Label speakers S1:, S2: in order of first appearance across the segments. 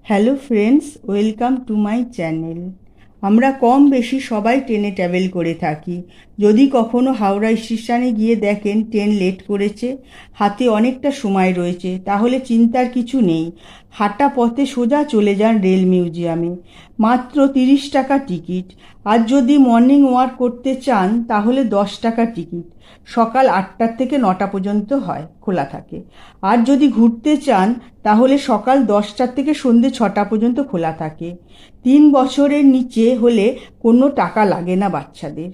S1: Hello friends, welcome to my channel. আমরা কম বেশি সবাই ট্রেনে ট্রাভেল করে থাকি। যদি কখনো হাওড়া স্টেশনে গিয়ে দেখেন ট্রেন লেট করেছে, হাতে অনেকটা সময় রয়েছে, তাহলে চিন্তার কিছু নেই। হাঁটা পথে সোজা চলে যান রেল মিউজিয়ামে। মাত্র 30 টাকা টিকিট। আর যদি মর্নিং ওয়াক করতে চান তাহলে 10 টাকা টিকিট। সকাল 8টা থেকে 9টা পর্যন্ত হয়, খোলা থাকে। আর যদি ঘুরতে চান তাহলে সকাল 10টা থেকে সন্ধে 6টা পর্যন্ত খোলা থাকে। 3 বছরের নিচে হলে কোনো টাকা লাগে না বাচ্চাদের।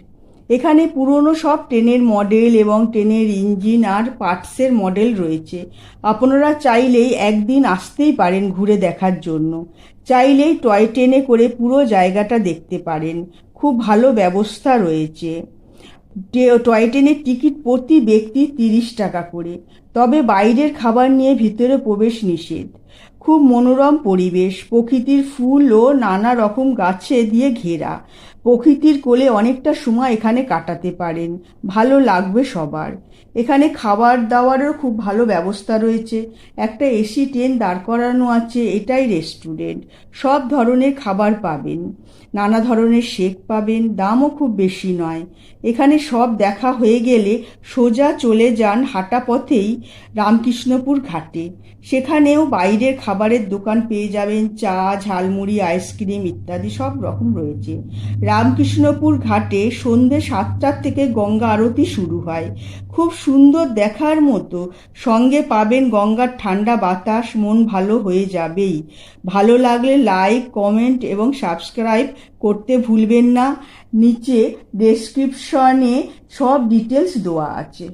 S1: এখানে পুরনো সব ট্রেনের মডেল এবং ট্রেনের ইঞ্জিন আর পার্টসের মডেল রয়েছে। আপনারা চাইলেই একদিন আসতেই পারেন ঘুরে দেখার জন্য। চাইলেই টয় ট্রেনে করে পুরো জায়গাটা দেখতে পারেন। খুব ভালো ব্যবস্থা রয়েছে। টয় ট্রেনের টিকিট প্রতি ব্যক্তি 30 টাকা করে। তবে বাইরের খাবার নিয়ে ভিতরে প্রবেশ নিষেধ। খুব মনোরম পরিবেশ, প্রকৃতির ফুল ও নানা রকম গাছে দিয়ে ঘেরা। প্রকৃতির কোলে অনেকটা সময় এখানে কাটাতে পারেন, ভালো লাগবে সবার। এখানে খাবার দাবারেরও খুব ভালো ব্যবস্থা রয়েছে। একটা এসি ট্রেন দাঁড় করানো আছে, এটাই রেস্টুরেন্ট। সব ধরনের খাবার পাবেন, নানা ধরনের শেক পাবেন, দামও খুব বেশি নয়। এখানে সব দেখা হয়ে গেলে সোজা চলে যান হাঁটা পথেই রামকৃষ্ণপুর ঘাটে। সেখানেও বাইরের খাবারের দোকান পেয়ে যাবেন, চা, ঝালমুড়ি, আইসক্রিম ইত্যাদি সব রকম রয়েছে। রামকৃষ্ণপুর ঘাটে সন্ধে 7টা থেকে গঙ্গা আরতি শুরু হয়, খুব সুন্দর দেখার মতো। সঙ্গে পাবেন গঙ্গার ঠান্ডা বাতাস, মন ভালো হয়ে যাবেই। ভালো লাগলে লাইক, কমেন্ট এবং সাবস্ক্রাইব করতে ভুলবেন না। নিচে ডেসক্রিপশনে সব ডিটেলস দেওয়া আছে।